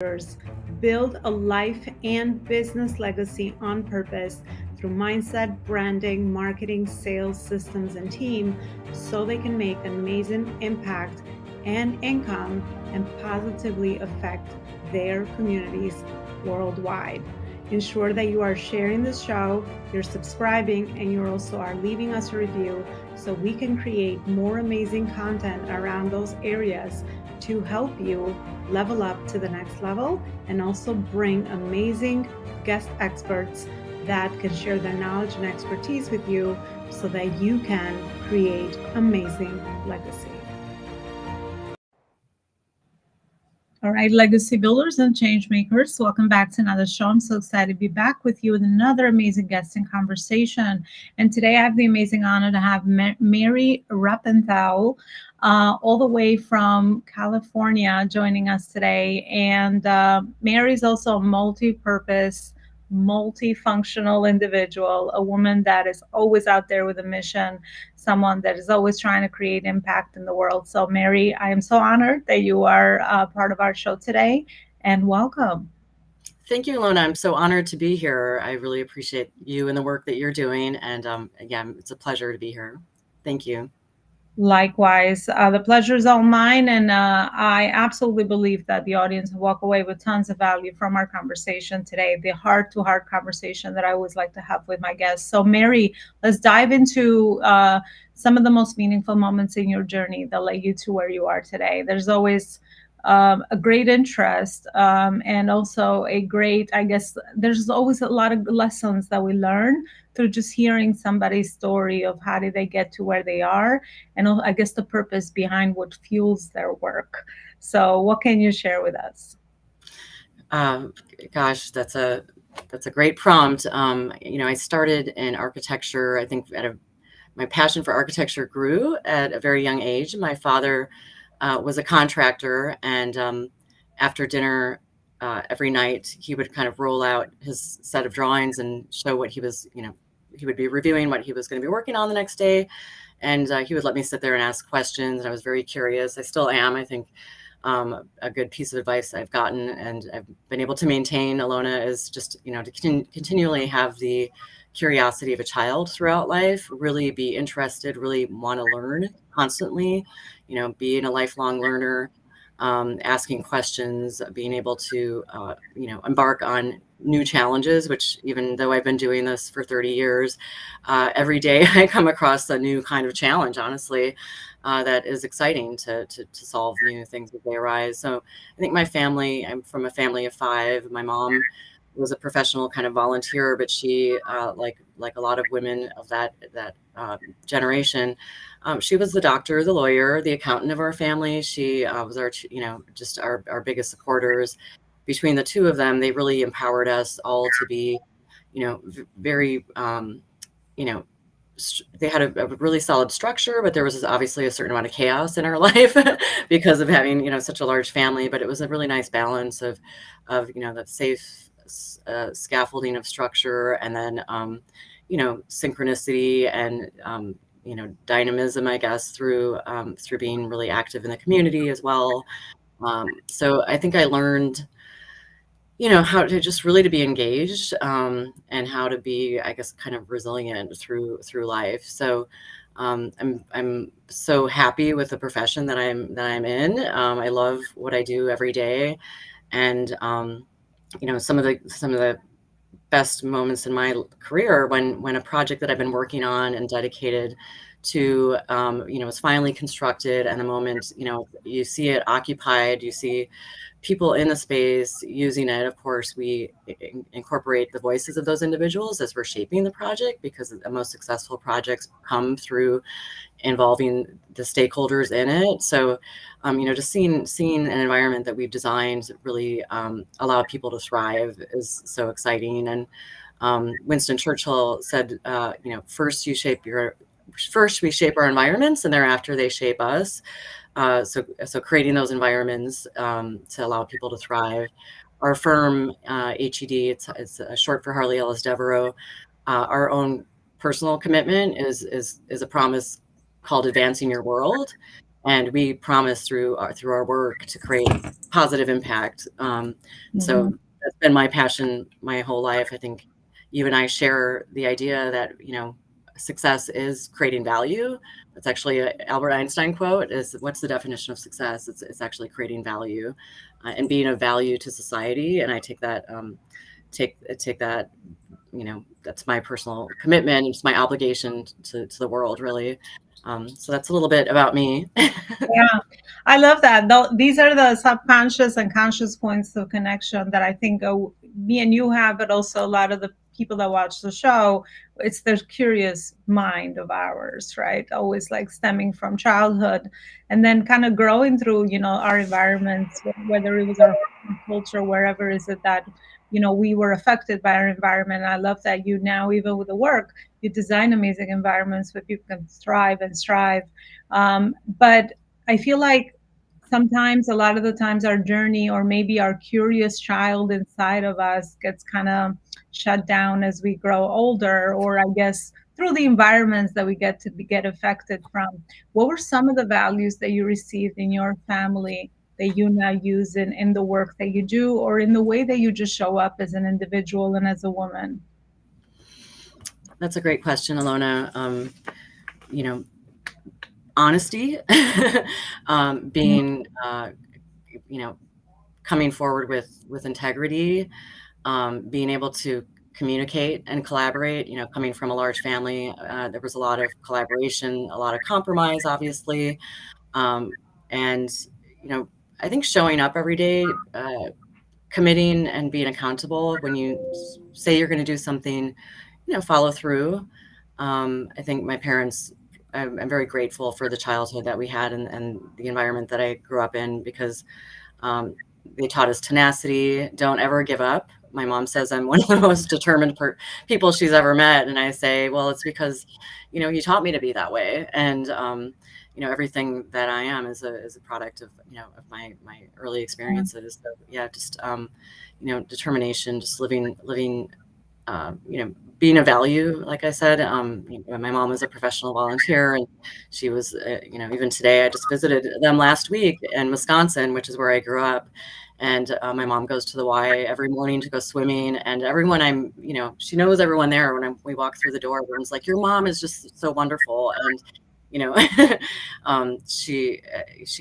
leaders build a life and business legacy on purpose through mindset, branding, marketing, sales, systems, and team so they can make an amazing impact and income and positively affect their communities worldwide. Ensure that you are sharing this show, you're subscribing, and you also are leaving us a review so we can create more amazing content around those areas to help you level up to the next level and also bring amazing guest experts that can share their knowledge and expertise with you so that you can create amazing legacy. All right, legacy builders and change makers, welcome back to another show. I'm so excited to be back with you with another amazing guest and conversation. And today I have the amazing honor to have Mary Rappenthal, all the way from California, joining us today. And Mary's also a multi-purpose, multifunctional individual, a woman that is always out there with a mission, someone that is always trying to create impact in the world. So, Mary, I am so honored that you are part of our show today, and welcome. Thank you, Elona. I'm so honored to be here. I really appreciate you and the work that you're doing. And again, it's a pleasure to be here. Thank you. Likewise, the pleasure is all mine, and I absolutely believe that the audience will walk away with tons of value from our conversation today, the heart-to-heart conversation that I always like to have with my guests. So, Mary, let's dive into some of the most meaningful moments in your journey that led you to where you are today. There's always a great interest and also a great, I guess, there's always a lot of lessons that we learn through just hearing somebody's story of how did they get to where they are, and I guess the purpose behind what fuels their work. So, what can you share with us? Gosh, that's a great prompt. I started in architecture. I think my passion for architecture grew at a very young age. My father was a contractor, and after dinner every night, he would kind of roll out his set of drawings and show what he was, he would be reviewing what he was going to be working on the next day. And he would let me sit there and ask questions. And I was very curious. I still am. I think a good piece of advice I've gotten and I've been able to maintain, Elona, is just, to continually have the curiosity of a child throughout life, really be interested, really want to learn constantly, being a lifelong learner, asking questions, being able to, embark on new challenges, which even though I've been doing this for 30 years, every day I come across a new kind of challenge, honestly, that is exciting to solve new things as they arise. So I think my family, I'm from a family of 5. My mom was a professional kind of volunteer, but she, like a lot of women of that generation, she was the doctor, the lawyer, the accountant of our family. She was just our biggest supporters. Between the two of them, they really empowered us all to be, very, they had a really solid structure, but there was obviously a certain amount of chaos in our life because of having, such a large family. But it was a really nice balance of that safe scaffolding of structure, and then, synchronicity and, dynamism, I guess, through being really active in the community as well. So I think I learned, how to just really to be engaged, and how to be, I guess, kind of resilient through life. So I'm so happy with the profession that I'm in. I love what I do every day, and some of the best moments in my career when a project that I've been working on and dedicated to, is finally constructed, and the moment, you see it occupied, you see people in the space using it. Of course, we incorporate the voices of those individuals as we're shaping the project, because the most successful projects come through involving the stakeholders in it. So, just seeing an environment that we've designed really allow people to thrive is so exciting. And Winston Churchill said, first we shape our environments, and thereafter they shape us. So creating those environments to allow people to thrive. Our firm, HED, it's short for Harley Ellis Devereaux. Our own personal commitment is a promise called Advancing Your World. and we promise through our work to create positive impact. Mhm. So that's been my passion my whole life. I think you and I share the idea that, success is creating value. That's actually a Albert Einstein quote: "Is what's the definition of success? It's actually creating value, and being of value to society." And I take that take that, that's my personal commitment. It's my obligation to the world, really. So that's a little bit about me. Yeah, I love that. Though these are the subconscious and conscious points of connection that I think me and you have, but also a lot of the people that watch the show. It's the curious mind of ours, right? Always like stemming from childhood, and then kind of growing through, our environments, whether it was our culture, wherever is it that we were affected by our environment. And I love that you now, even with the work, you design amazing environments where people can thrive and strive. But I feel like sometimes, a lot of the times, our journey or maybe our curious child inside of us gets kind of shut down as we grow older, or I guess through the environments that we get affected from. What were some of the values that you received in your family that you now use in the work that you do, or in the way that you just show up as an individual and as a woman? That's a great question, Elona. You know, Honesty, being, you know, coming forward with integrity, being able to communicate and collaborate. Coming from a large family, there was a lot of collaboration, a lot of compromise, obviously, and you know, I think showing up every day, committing and being accountable. When you say you're going to do something, follow through. I think my parents, I'm very grateful for the childhood that we had, and the environment that I grew up in, because um, they taught us tenacity. Don't ever give up. My mom says I'm one of the most determined people she's ever met, and I say, well, it's because, you taught me to be that way, and everything that I am is a product of of my early experiences. So yeah, just determination, just living being a value, like I said. My mom was a professional volunteer, and she was, even today, I just visited them last week in Wisconsin, which is where I grew up. And my mom goes to the Y every morning to go swimming, and everyone she knows everyone there. When we walk through the door, everyone's like, "Your mom is just so wonderful," and you know, she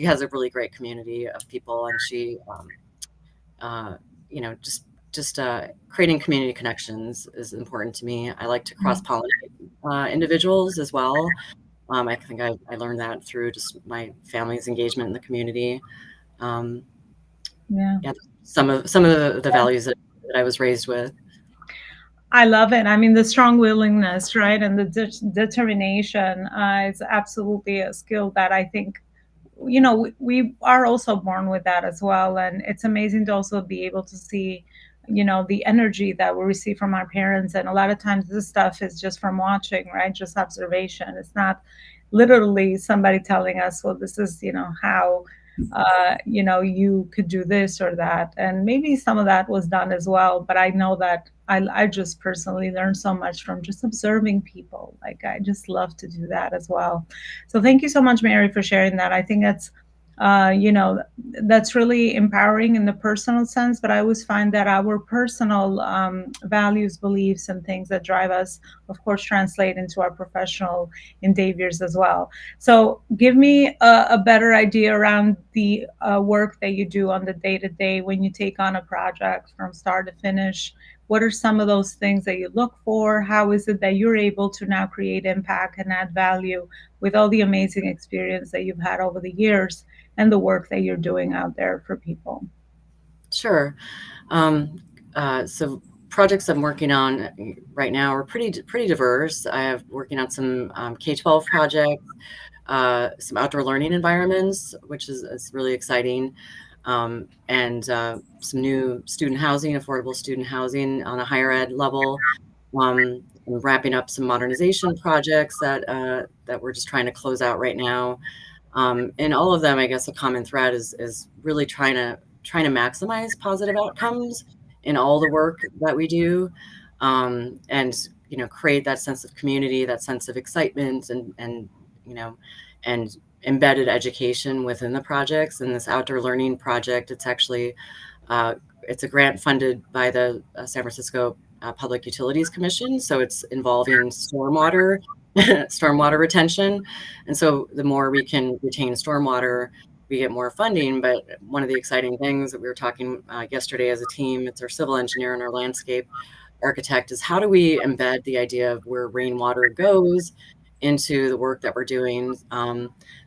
has a really great community of people, and she uh, just creating community connections is important to me. I like to cross pollinate individuals as well. I think I learned that through just my family's engagement in the community. Um, Yeah. yeah, some of the values that I was raised with. I love it. I mean, the strong willingness, right? And the determination is absolutely a skill that I think, we are also born with that as well. And it's amazing to also be able to see, the energy that we receive from our parents. And a lot of times this stuff is just from watching, right? Just observation. It's not literally somebody telling us, well, this is, how you could do this or that. And maybe some of that was done as well. But I know that I just personally learned so much from just observing people. Like, I just love to do that as well. So thank you so much, Mary, for sharing that. I think uh, you know, that's really empowering in the personal sense. But I always find that our personal values, beliefs, and things that drive us, of course, translate into our professional endeavors as well. So give me a better idea around the work that you do on the day to day when you take on a project from start to finish. What are some of those things that you look for? How is it that you're able to now create impact and add value with all the amazing experience that you've had over the years and the work that you're doing out there for people? Sure. So projects I'm working on right now are pretty diverse. I have working on some K-12 projects, some outdoor learning environments, which is really exciting, and some new student housing, affordable student housing on a higher ed level. I'm wrapping up some modernization projects that we're just trying to close out right now. And all of them, I guess, a common thread is really trying to maximize positive outcomes in all the work that we do, and create that sense of community, that sense of excitement, and you know, and embedded education within the projects. And this outdoor learning project, it's actually it's a grant funded by the San Francisco Public Utilities Commission. So it's involving stormwater, stormwater retention. And so the more we can retain stormwater, we get more funding. But one of the exciting things that we were talking yesterday as a team, it's our civil engineer and our landscape architect, is how do we embed the idea of where rainwater goes into the work that we're doing.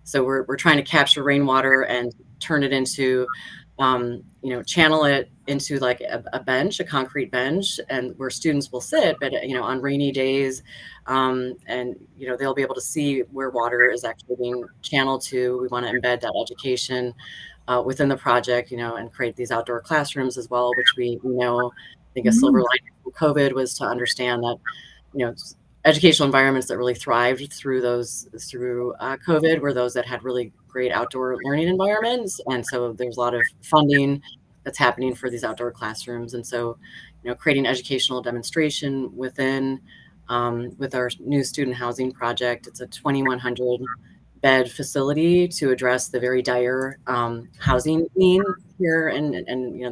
So we're trying to capture rainwater and turn it into, channel it into like a bench, a concrete bench, and where students will sit, but on rainy days, and they'll be able to see where water is actually being channeled to. We want to embed that education within the project, and create these outdoor classrooms as well, which we know, I think a silver lining from COVID was to understand that, educational environments that really thrived through COVID were those that had really great outdoor learning environments. And so there's a lot of funding that's happening for these outdoor classrooms. And so, creating educational demonstration within, with our new student housing project, it's a 2,100 bed facility to address the very dire housing need here. And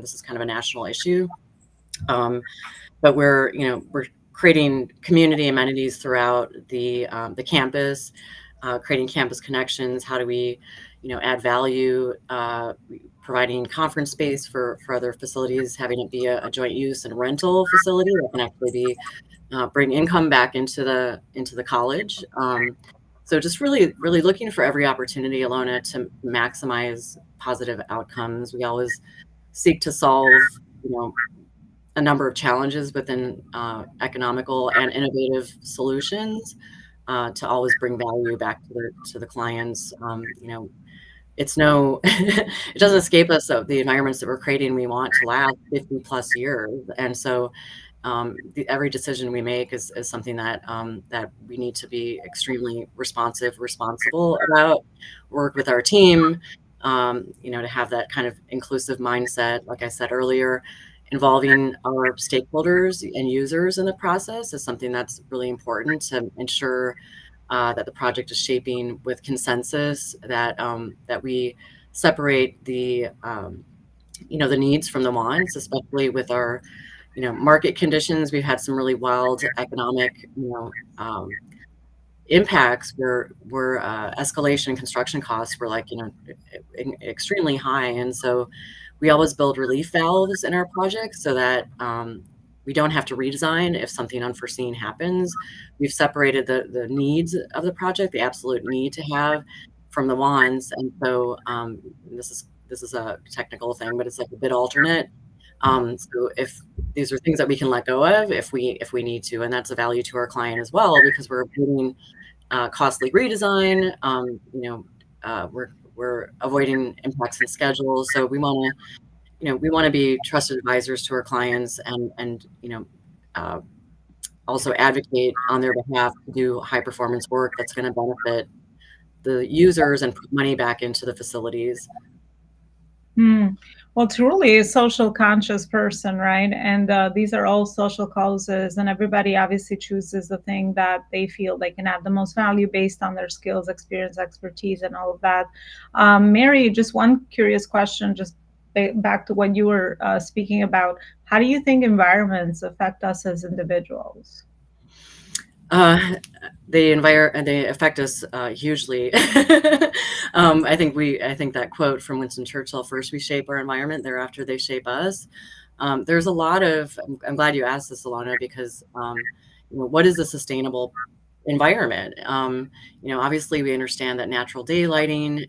this is kind of a national issue. But we're creating community amenities throughout the campus, creating campus connections. How do we, add value, providing conference space for other facilities, having it be a joint use and rental facility that can actually be bring income back into the college. So just really, really looking for every opportunity, Elona, to maximize positive outcomes. We always seek to solve, a number of challenges within economical and innovative solutions to always bring value back to the clients. It's it doesn't escape us of the environments that we're creating. We want to last 50 plus years. And so every decision we make is something that that we need to be extremely responsible about, work with our team, to have that kind of inclusive mindset, like I said earlier. Involving our stakeholders and users in the process is something that's really important to ensure that the project is shaping with consensus, that we separate the the needs from the wants, especially with our market conditions. We've had some really wild economic impacts where escalation construction costs were like extremely high, and so we always build relief valves in our projects so that we don't have to redesign if something unforeseen happens. We've separated the needs of the project, the absolute need to have, from the wants. And so this is a technical thing, but it's like a bid alternate. So if these are things that we can let go of if we need to, and that's a value to our client as well, because we're avoiding costly redesign. We're avoiding impacts in schedules. So we want to be trusted advisors to our clients, and also advocate on their behalf to do high performance work that's going to benefit the users and put money back into the facilities. Well, truly a social conscious person, right? And these are all social causes, and everybody obviously chooses the thing that they feel they can add the most value based on their skills, experience, expertise, and all of that. Mary, just one curious question, just back to what you were speaking about. How do you think environments affect us as individuals? They affect us hugely. I think that quote from Winston Churchill: "First we shape our environment, thereafter they shape us." There's a lot of. I'm glad you asked this, Elona, because what is a sustainable environment? Obviously we understand that natural daylighting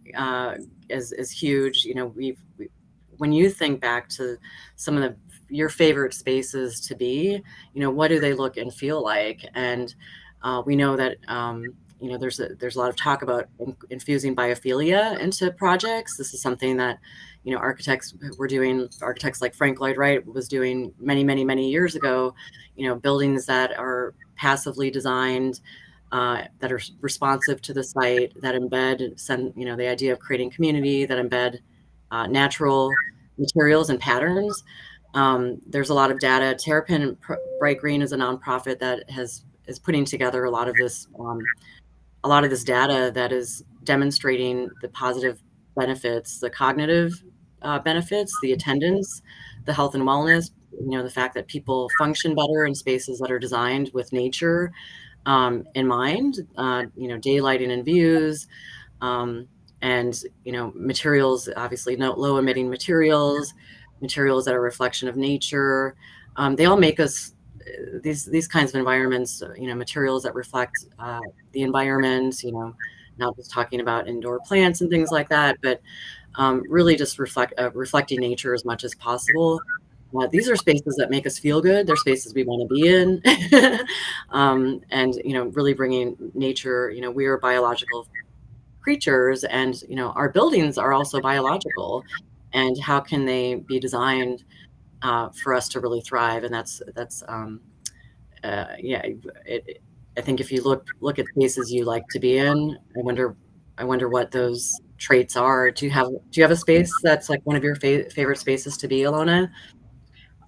is huge. When you think back to some of your favorite spaces to be, what do they look and feel like? And we know that there's a lot of talk about infusing biophilia into projects. This is something that architects were doing. Architects like Frank Lloyd Wright was doing many years ago. Buildings that are passively designed, that are responsive to the site, that embed the idea of creating community, that embed natural materials and patterns. There's a lot of data. Terrapin Bright Green is a nonprofit that is putting together a lot of this data that is demonstrating the positive benefits, the cognitive benefits, the attendance, the health and wellness, the fact that people function better in spaces that are designed with nature in mind, daylighting and views, and, materials, obviously no low emitting materials that are a reflection of nature. They all make us these kinds of environments, materials that reflect the environment, not just talking about indoor plants and things like that, but really just reflecting nature as much as possible. These are spaces that make us feel good. They're spaces we want to be in. And, really bringing nature, we are biological creatures, and, our buildings are also biological. And how can they be designed for us to really thrive? And yeah, I think if you look at spaces you like to be in, I wonder what those traits are. Do you have a space that's like one of your favorite spaces to be, Elona?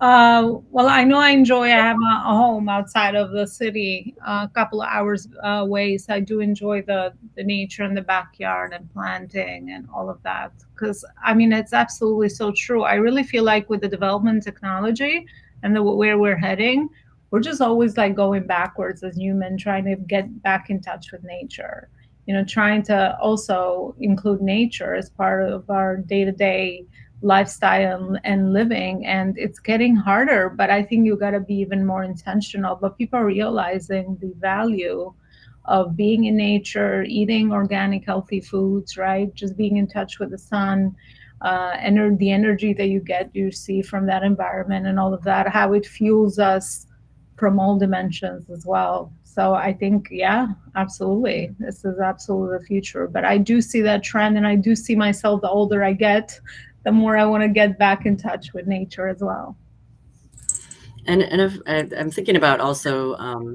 Well, I know I enjoy. I have a home outside of the city, a couple of hours away. So I do enjoy the nature and the backyard and planting and all of that. Because I mean, it's absolutely so true. I really feel like with the development of technology and where we're heading, we're just always like going backwards as humans, trying to get back in touch with nature. Trying to also include nature as part of our day to day lifestyle and living, and it's getting harder, but I think you got to be even more intentional. But people are realizing the value of being in nature, eating organic healthy foods, right? Just being in touch with the sun, and the energy that you see from that environment and all of that, how it fuels us from all dimensions as well. So I think, yeah, absolutely, this is absolutely the future. But I do see that trend, and I do see myself, the older I get, the more I want to get back in touch with nature as well. And if, I'm thinking about also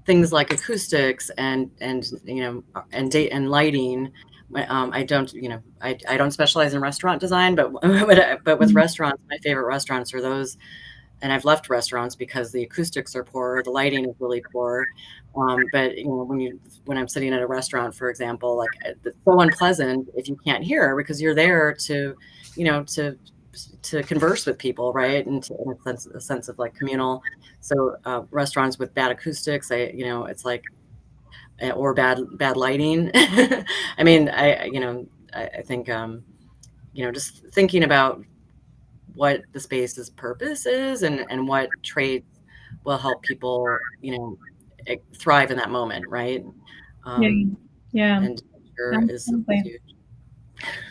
things like acoustics and date and lighting. I don't I don't specialize in restaurant design, but but with restaurants, my favorite restaurants are those. And I've left restaurants because the acoustics are poor, the lighting is really poor. But when I'm sitting at a restaurant, for example, like it's so unpleasant if you can't hear, because you're there to, you know, to converse with people, right? And in a sense of like communal. So restaurants with bad acoustics, it's like, or bad lighting. I mean, I think just thinking about what the space's purpose is, and what traits will help people, thrive in that moment, right? Yeah, Um, yeah, and sure is absolutely. huge.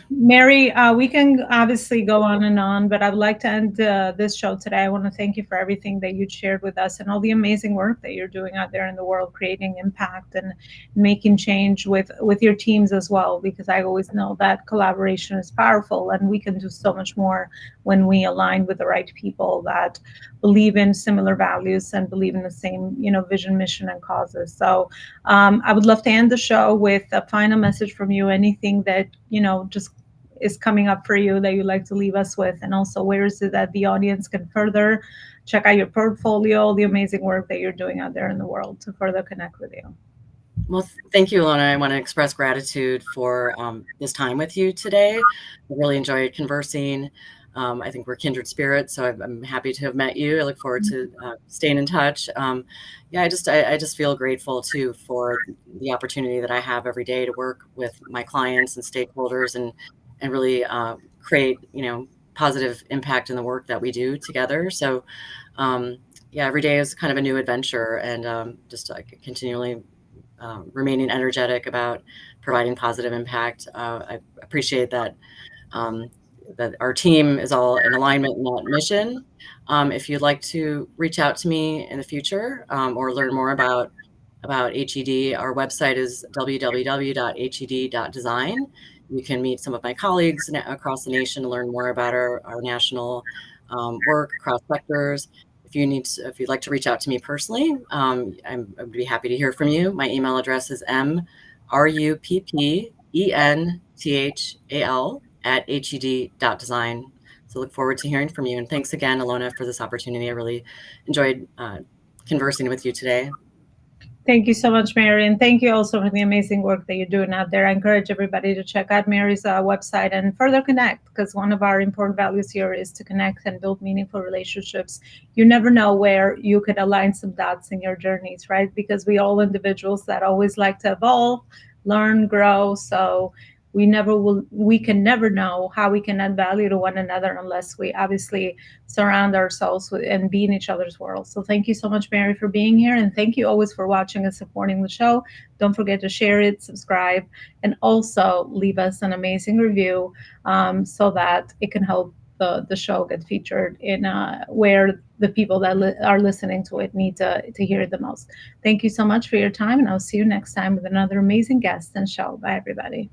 Mary, we can obviously go on and on, but I'd like to end this show today. I want to thank you for everything that you shared with us and all the amazing work that you're doing out there in the world, creating impact and making change with your teams as well. Because I always know that collaboration is powerful, and we can do so much more when we align with the right people that believe in similar values and believe in the same, vision, mission, and causes. So I would love to end the show with a final message from you. Anything that just is coming up for you that you'd like to leave us with, and also where is it that the audience can further check out your portfolio, the amazing work that you're doing out there in the world to further connect with you. Well, thank you, Elona. I want to express gratitude for this time with you today. I really enjoyed conversing. I think we're kindred spirits, so I'm happy to have met you. I look forward to staying in touch. Yeah, I just feel grateful too for the opportunity that I have every day to work with my clients and stakeholders, and really create positive impact in the work that we do together. So yeah, every day is kind of a new adventure, and just continually remaining energetic about providing positive impact. I appreciate that that our team is all in alignment in that mission. If you'd like to reach out to me in the future, or learn more about HED, our website is www.hed.design. You can meet some of my colleagues across the nation to learn more about our national work across sectors. If you'd like to reach out to me personally, I'd be happy to hear from you. My email address is mruppenthl@hed.design. So look forward to hearing from you. And thanks again, Elona, for this opportunity. I really enjoyed conversing with you today. Thank you so much, Mary. And thank you also for the amazing work that you're doing out there. I encourage everybody to check out Mary's website and further connect, because one of our important values here is to connect and build meaningful relationships. You never know where you could align some dots in your journeys, right? Because we all individuals that always like to evolve, learn, grow. So we can never know how we can add value to one another unless we obviously surround ourselves with and be in each other's world. So thank you so much, Mary, for being here. And thank you always for watching and supporting the show. Don't forget to share it, subscribe, and also leave us an amazing review, so that it can help the show get featured in where the people that are listening to it need to hear it the most. Thank you so much for your time, and I'll see you next time with another amazing guest and show. Bye, everybody.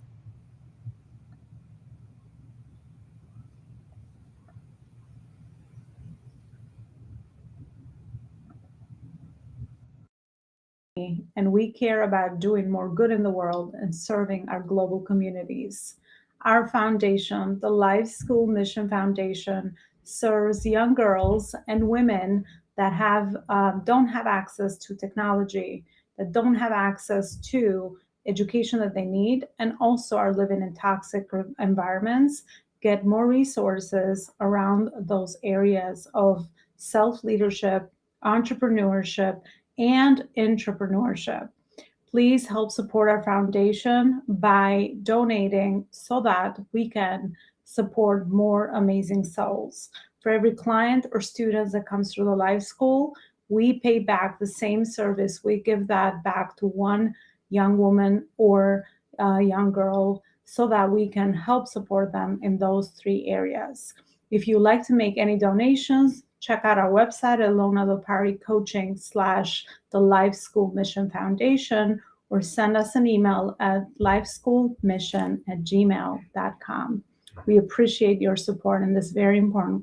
And we care about doing more good in the world and serving our global communities. Our foundation, the Life School Mission Foundation, serves young girls and women that don't have access to technology, that don't have access to education that they need, and also are living in toxic environments, get more resources around those areas of self leadership, entrepreneurship, and entrepreneurship. Please help support our foundation by donating so that we can support more amazing souls. For every client or student that comes through the Life School, we pay back the same service. We give that back to one young woman or young girl so that we can help support them in those three areas. If you'd like to make any donations, check out our website at Elona Lopari Coaching / the Life School Mission Foundation, or send us an email at lifeschoolmission@gmail.com. We appreciate your support in this very important